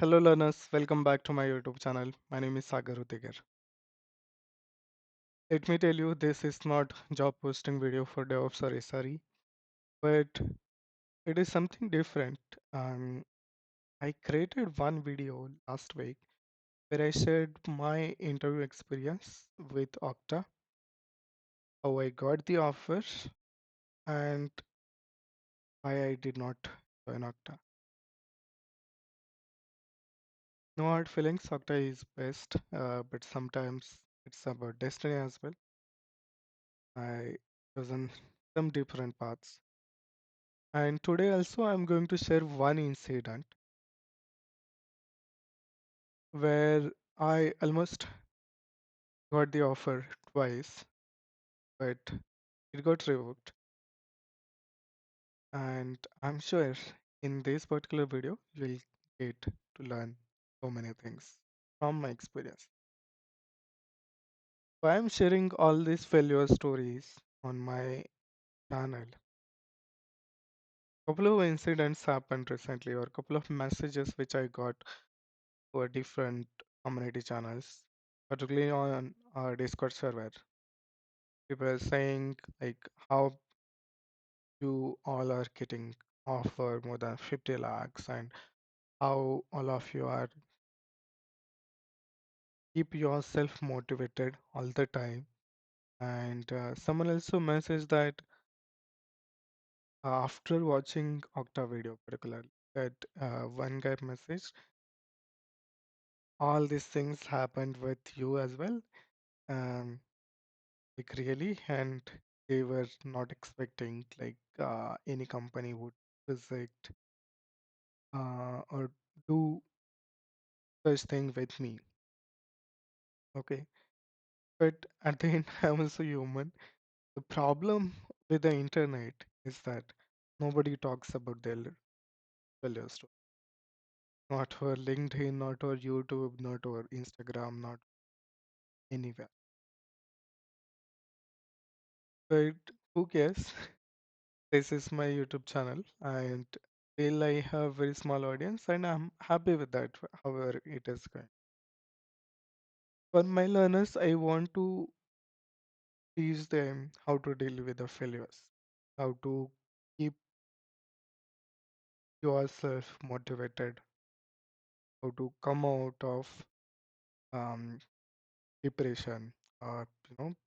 Hello learners, welcome back to my YouTube channel. My name is Sagar.Utekar. Let me tell you, this is not job posting video for DevOps or SRE, but it is something different. I created one video last week where I shared my interview experience with Okta, how I got the offer, and why I did not join Okta. No hard feelings, Okta is best, but sometimes it's about destiny as well. I chosen some different paths. And today also I'm going to share one incident where I almost got the offer twice, but it got revoked. And I'm sure in this particular video you'll get to learn so many things from my experience. So I'm sharing all these failure stories on my channel. Couple of incidents happened recently, or couple of messages which I got for different community channels, particularly on our Discord server. People are saying like how you all are getting offer more than 50 lakhs and how all of you are keep yourself motivated all the time. And someone also messaged that after watching Okta video particularly, that one guy messaged all these things happened with you as well. Um, like really, and they were not expecting like any company would visit or do such thing with me. Okay, but at the end, I'm also human. The problem with the internet is that nobody talks about their failure story. Not over LinkedIn, not over YouTube, not over Instagram, not anywhere. But who cares? This is my YouTube channel, and still I have very small audience, and I'm happy with that. However, it is going. For my learners, I want to teach them how to deal with the failures, how to keep yourself motivated, how to come out of um, depression or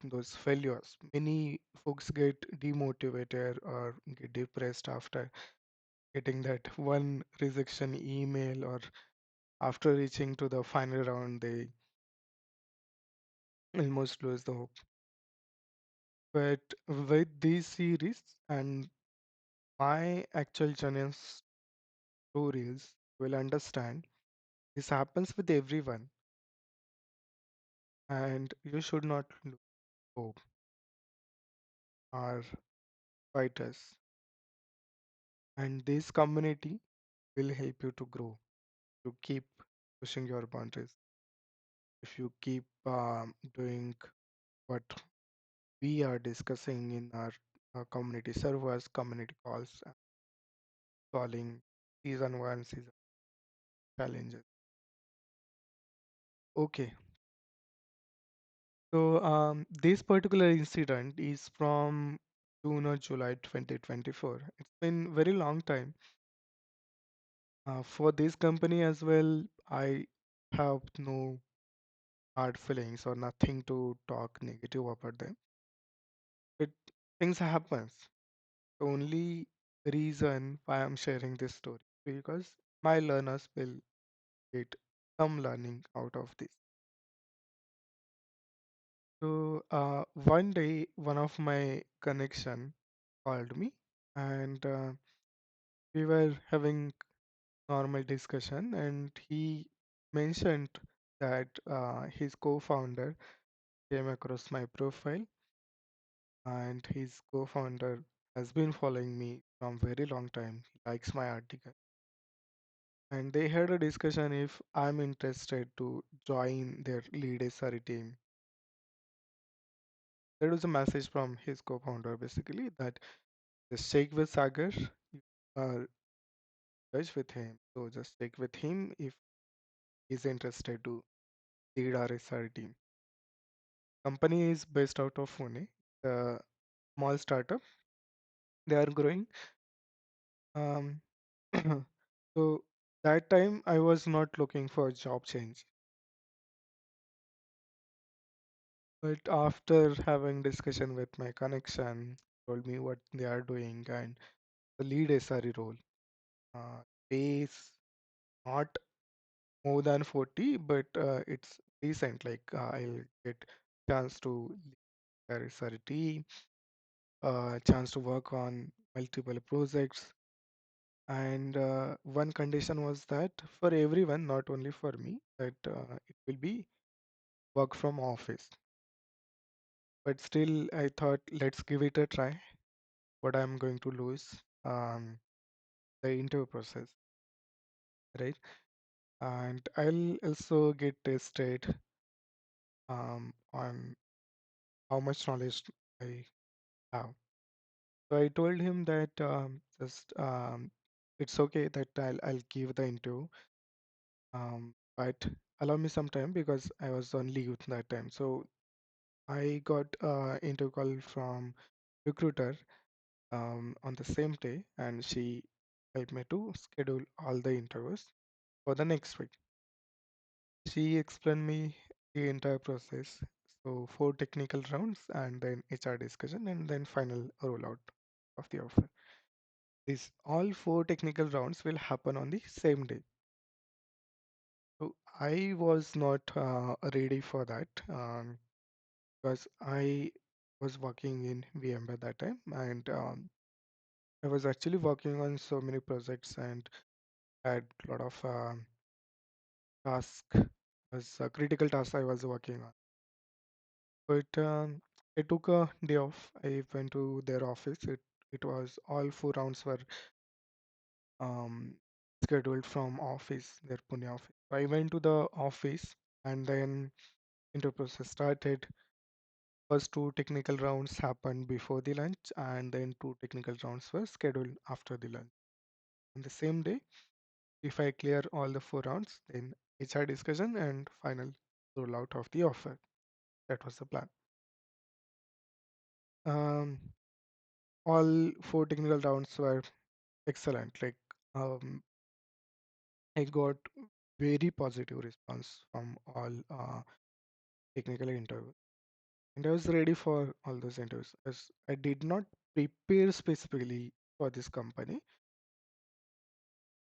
those failures. Many folks get demotivated or get depressed after getting that one rejection email, or after reaching to the final round they almost lose the hope. But with this series and my actual journey stories, you will understand this happens with everyone, and you should not lose hope. Our fighters, and this community will help you to grow, to keep pushing your boundaries. If you keep doing what we are discussing in our community servers, community calls, solving season one, season challenges. Okay, so this particular incident is from June or July 2024. It's been very long time. For this company as well, I have no hard feelings or nothing to talk negative about them. But things happens. The only reason why I'm sharing this story because my learners will get some learning out of this. So one day, one of my connection called me, and we were having normal discussion, and he mentioned that his co-founder came across my profile, and his co-founder has been following me from very long time. He likes my article, and they had a discussion if I'm interested to join their lead SRE team. There was a message from his co-founder basically that just check with Sagar, you are in touch with him. So just check with him if is interested to lead our SR team. Company is based out of Pune. The small startup. They are growing. Um, so that time I was not looking for a job change. But after having discussion with my connection, told me what they are doing and the lead SRE role. Pays not more than 40, but it's decent. Like I'll get chance to lead their SRE team, chance to work on multiple projects. And one condition was that for everyone, not only for me, that it will be work from office. But still, I thought let's give it a try. What I'm going to lose, um, the interview process, right? And I'll also get tested on how much knowledge I have. So I told him that just it's okay that I'll give the interview, but allow me some time because I was on leave that time. So I got interview call from recruiter on the same day, and she helped me to schedule all the interviews for the next week. She explained me the entire process. So four technical rounds and then HR discussion and then final rollout of the offer. These all four technical rounds will happen on the same day. So I was not ready for that because I was working in VMware that time and I was actually working on so many projects and had a lot of tasks as a critical task I was working on. But I took a day off. I went to their office. It was all four rounds were um, scheduled from office, their Pune office. So I went to the office and then interview process started. First two technical rounds happened before the lunch, and then two technical rounds were scheduled after the lunch. On the same day, if I clear all the four rounds, then HR discussion and final rollout of the offer. That was the plan. Um, all four technical rounds were excellent. Like um, I got very positive response from all technical interviews, and I was ready for all those interviews. As I did not prepare specifically for this company.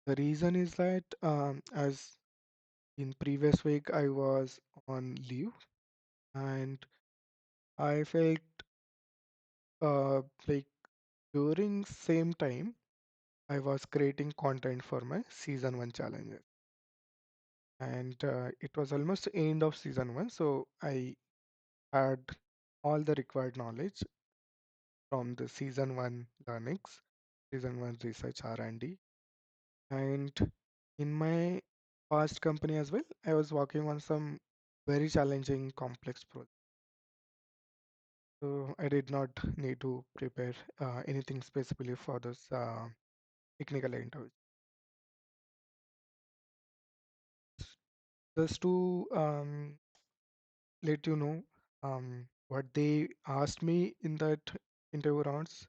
The reason is that as in previous week I was on leave and I felt like during same time I was creating content for my season one challenges and it was almost end of season one, so I had all the required knowledge from the season one learnings, season one research R&D, and in my past company as well, I was working on some very challenging complex projects. So I did not need to prepare anything specifically for this technical interview. Just to let you know what they asked me in that interview rounds,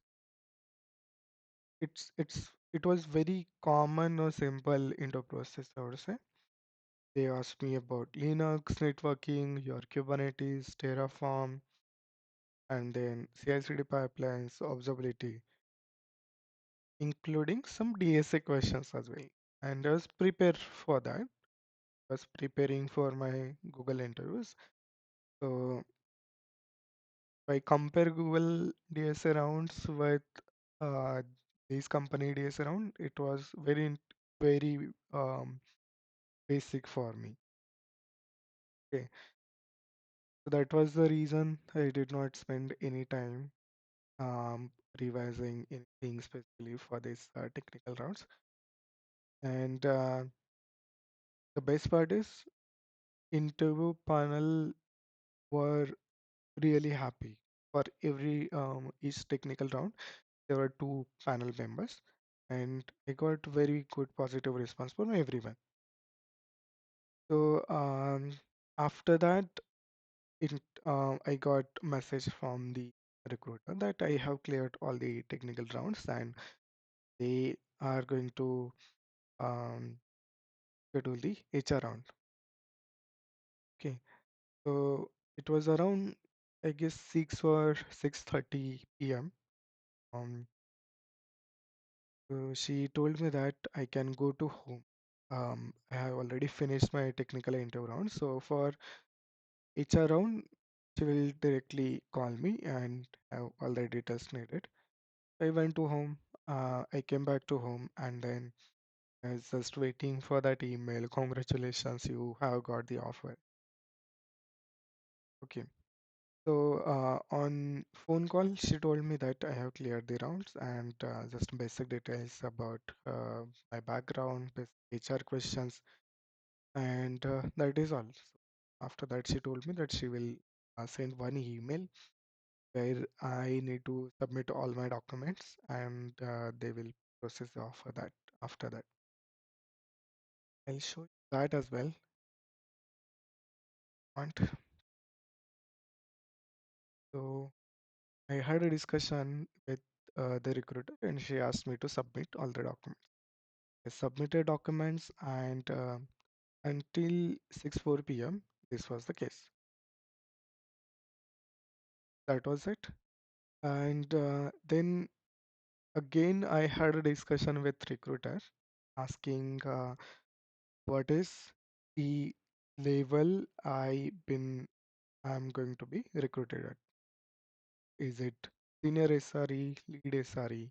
it was very common or simple interview process, I would say. They asked me about Linux, networking, your Kubernetes, Terraform, and then CI/CD pipelines, observability, including some DSA questions as well. And I was prepared for that. I was preparing for my Google interviews. So if I compare Google DSA rounds with uh, these company DSA round, it was very basic for me. Okay, so that was the reason I did not spend any time um, revising anything specifically for these technical rounds. And the best part is interview panel were really happy for every each technical round. There were two panel members, and I got very good positive response from everyone. So after that, it I got message from the recruiter that I have cleared all the technical rounds and they are going to um, schedule the HR round. Okay, so it was around I guess 6 or 6:30 p.m. Um, so she told me that I can go to home. I have already finished my technical interview round, so for HR round, she will directly call me and have all the details needed. I went to home. I came back to home and then I was just waiting for that email. Congratulations, you have got the offer. Okay. So on phone call, she told me that I have cleared the rounds and just basic details about my background, basic HR questions, and that is all. So after that, she told me that she will send one email where I need to submit all my documents and they will process the offer that after that. I'll show you that as well. Want so I had a discussion with the recruiter and she asked me to submit all the documents. I submitted documents and until 6:04 p.m. this was the case. That was it. And then again I had a discussion with recruiter asking what is the level I'm going to be recruited at. Is it senior SRE, lead SRE?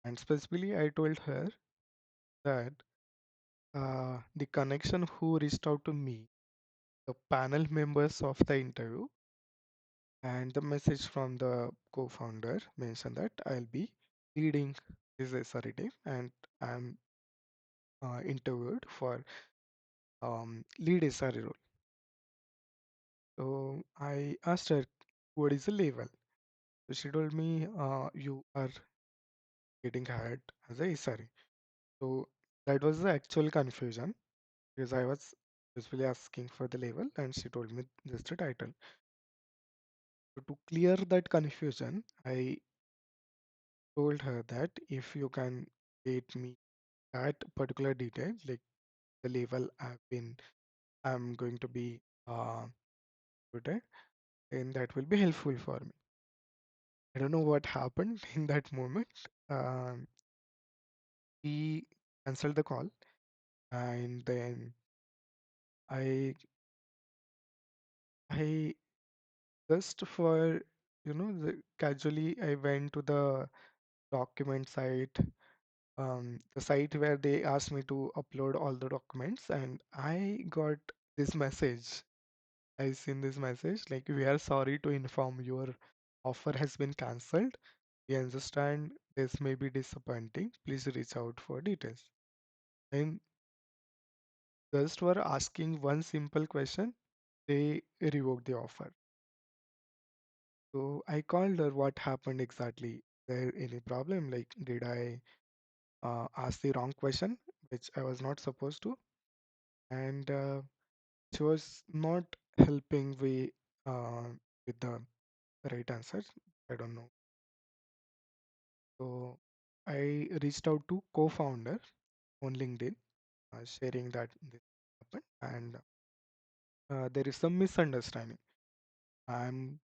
And specifically, I told her that the connection who reached out to me, the panel members of the interview, and the message from the co-founder mentioned that I'll be leading this SRE team and I'm interviewed for lead SRE role. So I asked her, what is the level? So she told me, you are getting hired as a SRE. So that was the actual confusion because I was usually asking for the level and she told me just the title. So to clear that confusion, I told her that if you can get me that particular detail, like the level I'm going to be good at, then that will be helpful for me. I don't know what happened in that moment. Um, he canceled the call and then I just for casually I went to the document site, the site where they asked me to upload all the documents, and I got this message. I seen this message like we are sorry to inform your offer has been cancelled. We understand this may be disappointing. Please reach out for details. And just for asking one simple question, they revoked the offer. So I called her. What happened exactly? There any problem? Like, did I ask the wrong question, which I was not supposed to? And she was not helping me with the right answer. I don't know. So I reached out to co-founder on LinkedIn, sharing that this happened, and there is some misunderstanding. I'm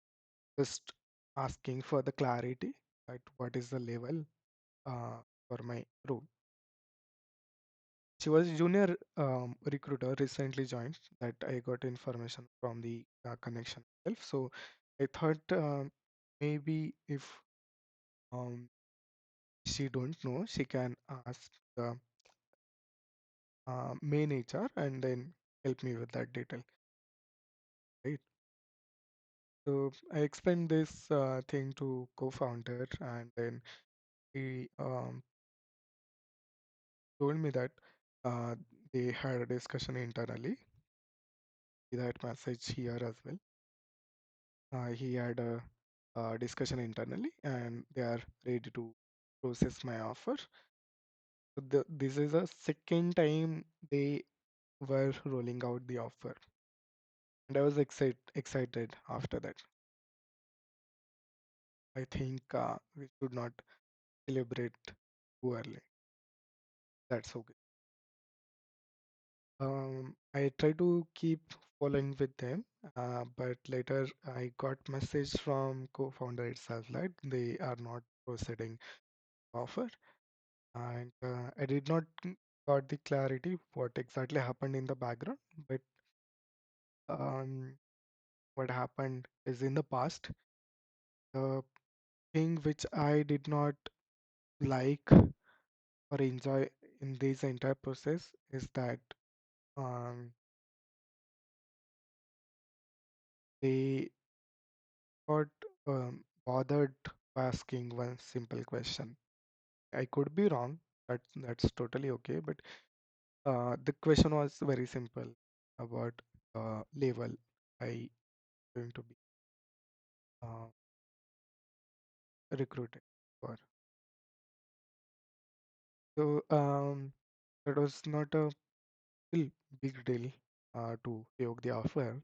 just asking for the clarity, that what is the level uh, for my role. She was junior recruiter, recently joined. That I got information from the connection itself. So I thought maybe if um, she don't know, she can ask the main HR and then help me with that detail, right? So I explained this thing to co-founder, and then he told me that uh, they had a discussion internally. That message here as well. He had a discussion internally, and they are ready to process my offer. So this is a second time they were rolling out the offer, and I was excited after that. I think we should not celebrate too early. That's okay. I try to keep following with them, but later I got message from co-founder itself that they are not proceeding offer, and I did not got the clarity what exactly happened in the background. But um, what happened is in the past, the thing which I did not like or enjoy in this entire process is that um, they got bothered by asking one simple question. I could be wrong. That's totally okay. But the question was very simple about level I going to be uh, recruited for. So that was not a real big deal to take the offer.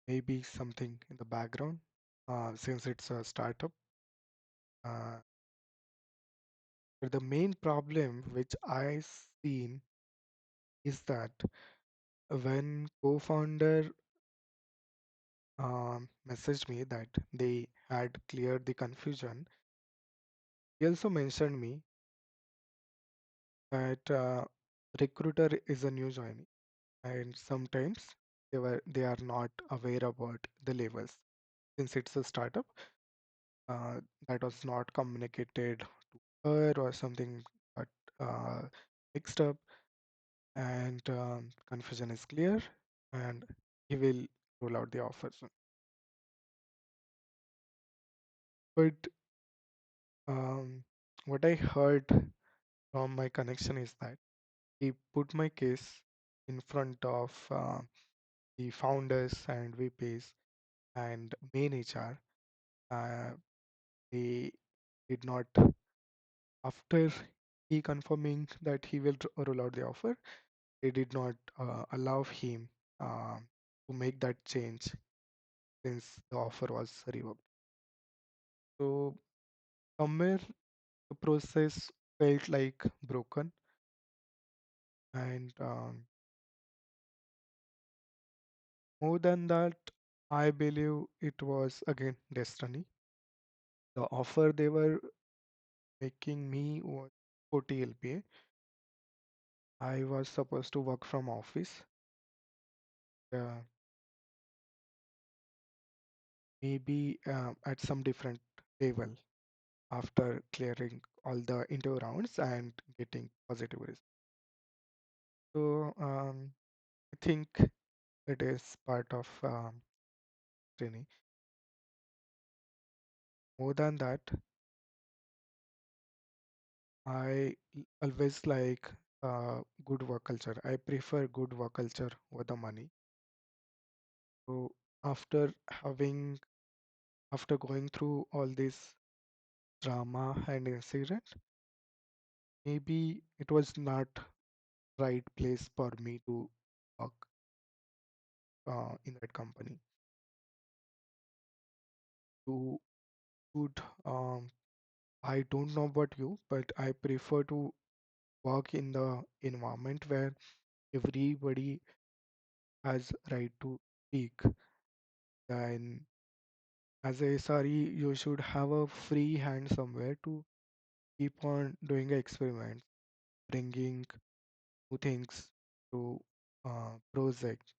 Maybe something in the background since it's a startup. Uh, but the main problem which I seen is that when co-founder messaged me that they had cleared the confusion, he also mentioned me that recruiter is a new joinee and sometimes they are not aware about the levels since it's a startup. uh, that was not communicated to her or something got uh, mixed up, and confusion is clear, and he will roll out the offer soon. But um, what I heard from my connection is that he put my case in front of the founders and VPs and main HR. Uh, they did not, after he confirming that he will roll out the offer, they did not allow him uh, to make that change since the offer was revoked. So somewhere the process felt like broken, and more than that, I believe it was again destiny. The offer they were making me was 40 LPA. I was supposed to work from office, uh, maybe at some different level after clearing all the interview rounds and getting positive results. So I think it is part of training. More than that, always like good work culture. I prefer good work culture over the money. So after having after going through all this drama and incident, maybe it was not right place for me to work in that company. To would I don't know about you, but I prefer to work in the environment where everybody has right to speak. Then as a SRE, you should have a free hand somewhere to keep on doing experiments, bringing new things to projects,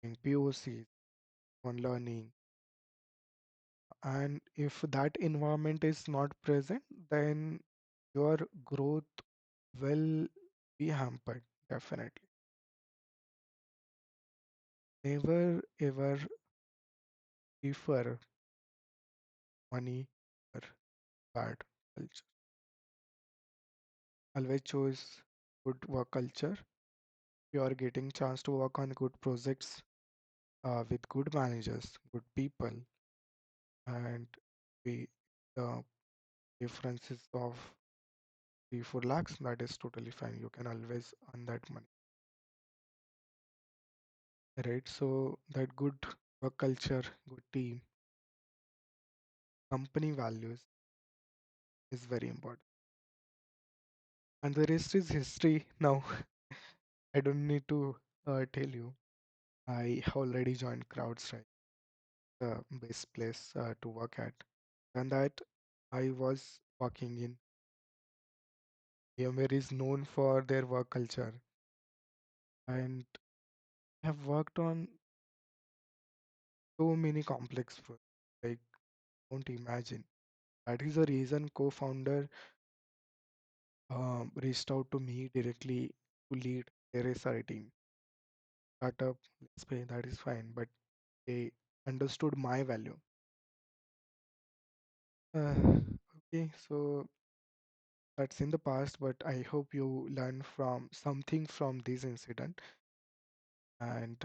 and POCs on learning. And if that environment is not present, then your growth will be hampered, definitely. Never ever prefer money or bad culture. Always choose good work culture. You are getting chance to work on good projects with good managers, good people, and we the differences of 3 4 lakhs, that is totally fine. You can always earn that money. right? So that good work culture, good team, company values is very important. And the rest is history now. I don't need to tell you. I already joined CrowdStrike, the best place to work at. And that I was working in VMware is known for their work culture and have worked on so many complex projects. Like, don't imagine. That is the reason co-founder reached out to me directly to lead their SRE team. Startup, let's pay, that is fine, but they understood my value. Okay, so that's in the past, but I hope you learn from something from this incident and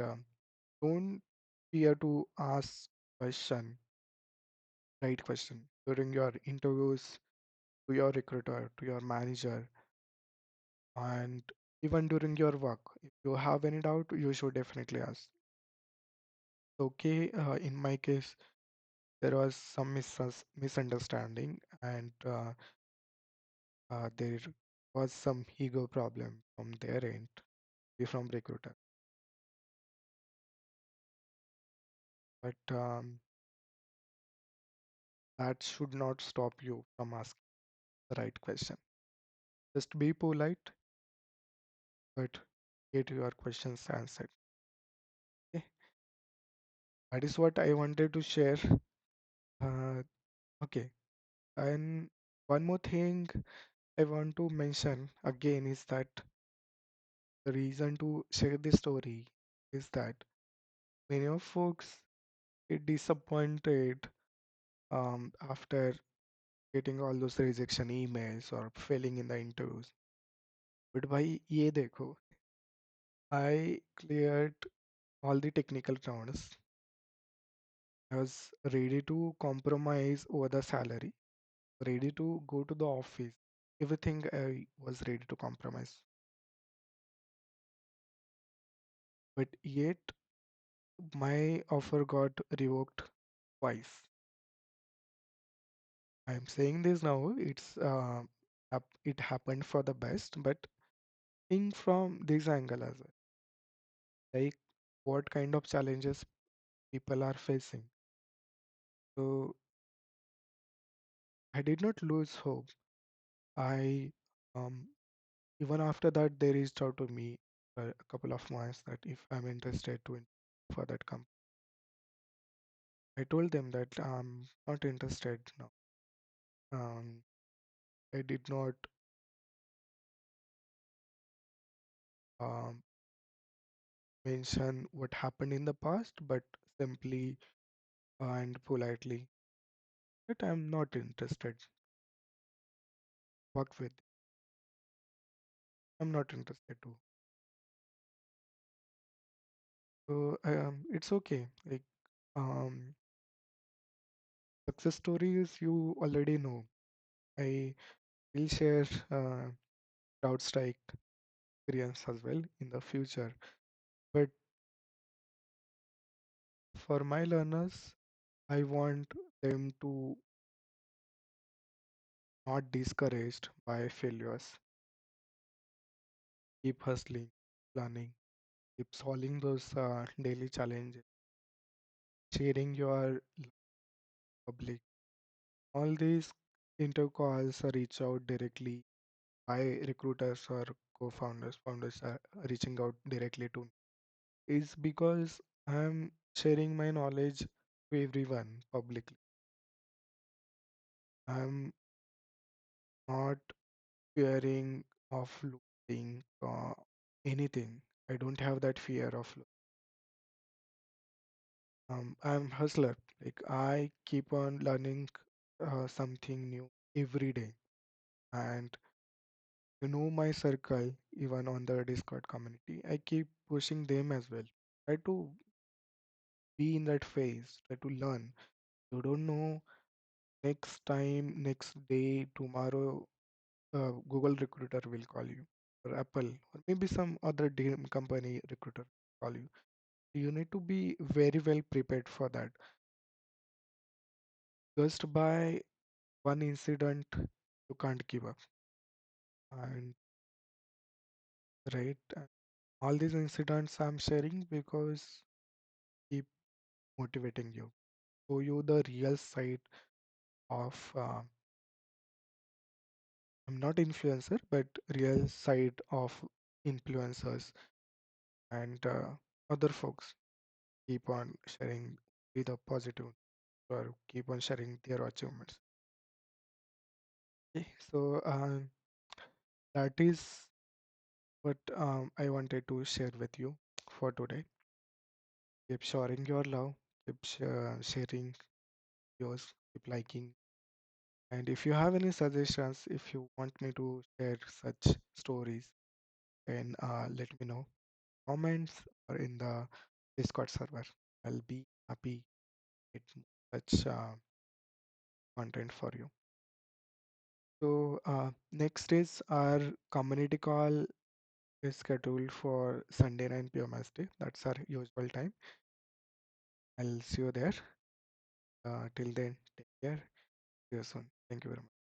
don't fear to ask question, right question during your interviews to your recruiter, to your manager, and even during your work. If you have any doubt, you should definitely ask. Okay, in my case, there was some misunderstanding and there was some ego problem from their end, from recruiter. But that should not stop you from asking the right question. Just be polite, but get your questions answered. Okay? That is what I wanted to share. Uh, okay, and one more thing I want to mention again is that the reason to share this story is that many of folks get disappointed after getting all those rejection emails or failing in the interviews. But भाई ये देखो, I cleared all the technical rounds. I was ready to compromise over the salary, ready to go to the office. Everything I was ready to compromise. But yet my offer got revoked twice. I'm saying this now, it happened for the best, but think from this angle as well. Like what kind of challenges people are facing. So I did not lose hope. I um even after that they reached out to me for a couple of months that if I'm interested to for that company. I told them that I'm not interested now. Um, I did not um, mention what happened in the past, but simply and politely that I'm not interested. Work with. I'm not interested to. So it's okay. Like um, success stories you already know. I will share CrowdStrike experience as well in the future. But for my learners, I want them to not discouraged by failures. Keep hustling, planning, keep solving those daily challenges, sharing your public. All these intercalls are reach out directly by recruiters or co-founders. Founders are reaching out directly to me. Is because I'm sharing my knowledge to everyone publicly. I'm not fearing of losing anything. I don't have that fear of I'm hustler. Like I keep on learning something new every day, and my circle even on the Discord community. I keep pushing them as well. Try to be in that phase. Try to learn. You don't know next time, next day, tomorrow. Google recruiter will call you, or Apple, or maybe some other company recruiter call you. You need to be very well prepared for that. Just by one incident, you can't give up. And right, all these incidents I'm sharing because keep motivating you, show you the real side of I'm not influencer, but real side of influencers and other folks keep on sharing with a positive or keep on sharing their achievements. Okay, so that is what I wanted to share with you for today. Keep sharing your love, keep sharing yours, keep liking. And if you have any suggestions, if you want me to share such stories, then let me know. Comments or in the Discord server. I'll be happy with such content for you. So next is our community call is scheduled for Sunday 9 p.m. ST. That's our usual time. I'll see you there. Till then, take care. See you soon. Thank you very much.